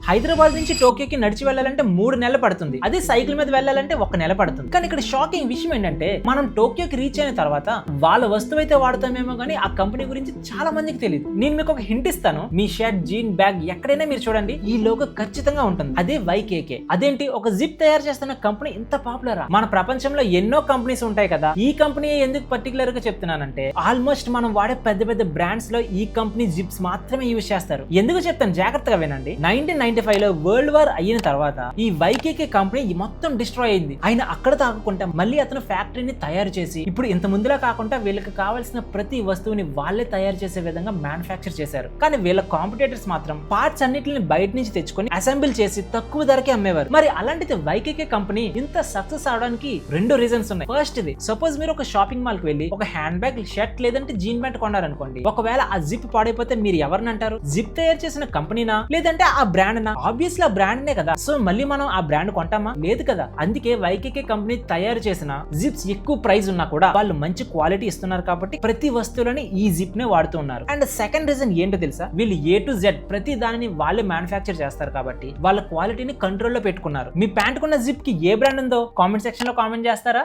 హైదరాబాద్ నుంచి టోక్యోకి నడిచి వెళ్ళాలంటే 3 నెలలు పడుతుంది. అదే సైకిల్ మీద వెళ్ళాలంటే 1 నెల పడుతుంది. కానీ ఇక్కడ షాకింగ్ విషయం ఏంటంటే మనం టోక్యోకి రీచ్ అయిన తర్వాత వాళ్ళ వస్తువు అయితే వాడతామేమో కానీ ఆ కంపెనీ గురించి చాలా మందికి తెలియదు. నేను మీకు ఒక హింట్ ఇస్తాను. మీ షర్ట్, జీన్, బ్యాగ్ ఎక్కడైనా మీరు చూడండి ఈ లోగో ఖచ్చితంగా ఉంటుంది. అదే YKK. అదేంటి ఒక జిప్ తయారు చేస్తున్న కంపెనీ ఇంత పాపులరా? మన ప్రపంచంలో ఎన్నో కంపెనీస్ ఉంటాయి కదా, ఈ కంపెనీ ఎందుకు పర్టికులర్ గా చెప్తున్నానంటే ఆల్మోస్ట్ మనం వాడే పెద్ద పెద్ద బ్రాండ్స్ లో ఈ కంపెనీ జిప్స్ మాత్రమే యూజ్ చేస్తారు. ఎందుకు చెప్తాను జాగ్రత్తగా వినండి. 1995 లో వరల్డ్ వార్ అయిన తర్వాత ఈ YKK కంపెనీ మొత్తం డిస్ట్రాయ్ అయింది. ఆయన అక్కడ తాగకుండా మళ్ళీ అతను ఫ్యాక్టరీని తయారు చేసి ఇప్పుడు ఇంత ముందులా కాకుండా వీళ్ళకి కావాల్సిన ప్రతి వస్తువుని వాళ్ళే తయారు చేసే విధంగా మ్యానుఫ్యాక్చర్ చేశారు. కానీ వీళ్ళ కాంపిటేటర్స్ మాత్రం పార్ట్స్ అన్నిటిని బయట నుంచి తెచ్చుకొని అసెంబుల్ చేసి తక్కువ ధరకే అమ్మేవారు. మరి అలాంటిది YKK కంపెనీ ఇంత సక్సెస్ అవడానికి 2 రీజన్స్ ఉన్నాయి. ఫస్ట్ ఇది, సపోజ్ మీరు ఒక షాపింగ్ మాల్ కి వెళ్ళి ఒక హ్యాండ్ బ్యాగ్, షర్ట్ లేదంటే జీన్ ప్యాంట్ కొన్నారనుకోండి. ఒకవేళ ఆ జిప్ పాడైపోతే మీరు ఎవరిని అంటారు? జిప్ తయారు చేసిన కంపెనీనా లేదంటే ఆ బ్రాండ్ నా? ఆబ్వియస్లీ ఆ బ్రాండ్ నే కదా. సో మళ్ళీ మనం ఆ బ్రాండ్ కొంటామా? లేదు కదా. అందుకే YKK కంపెనీ తయారు చేసిన జిప్స్ ఎక్కువ ప్రైస్ ఉన్నా కూడా వాళ్ళు మంచి క్వాలిటీ ఇస్తున్నారు కాబట్టి ప్రతి వస్తువులని ఈ జిప్ నే వాడుతూ ఉన్నారు. అండ్ సెకండ్ రీజన్ ఏంటో తెలుసా? వీళ్ళు A to Z ప్రతి దానిని వాళ్ళే మ్యానుఫ్యాక్చర్ చేస్తారు కాబట్టి వాళ్ళ క్వాలిటీని కంట్రోల్లో పెట్టుకున్నారు. మీ ప్యాంట్ కున్న జిప్ కి ఏ బ్రాండ్ ఉందో కామెంట్ సెక్షన్ లో కామెంట్ చేస్తారా?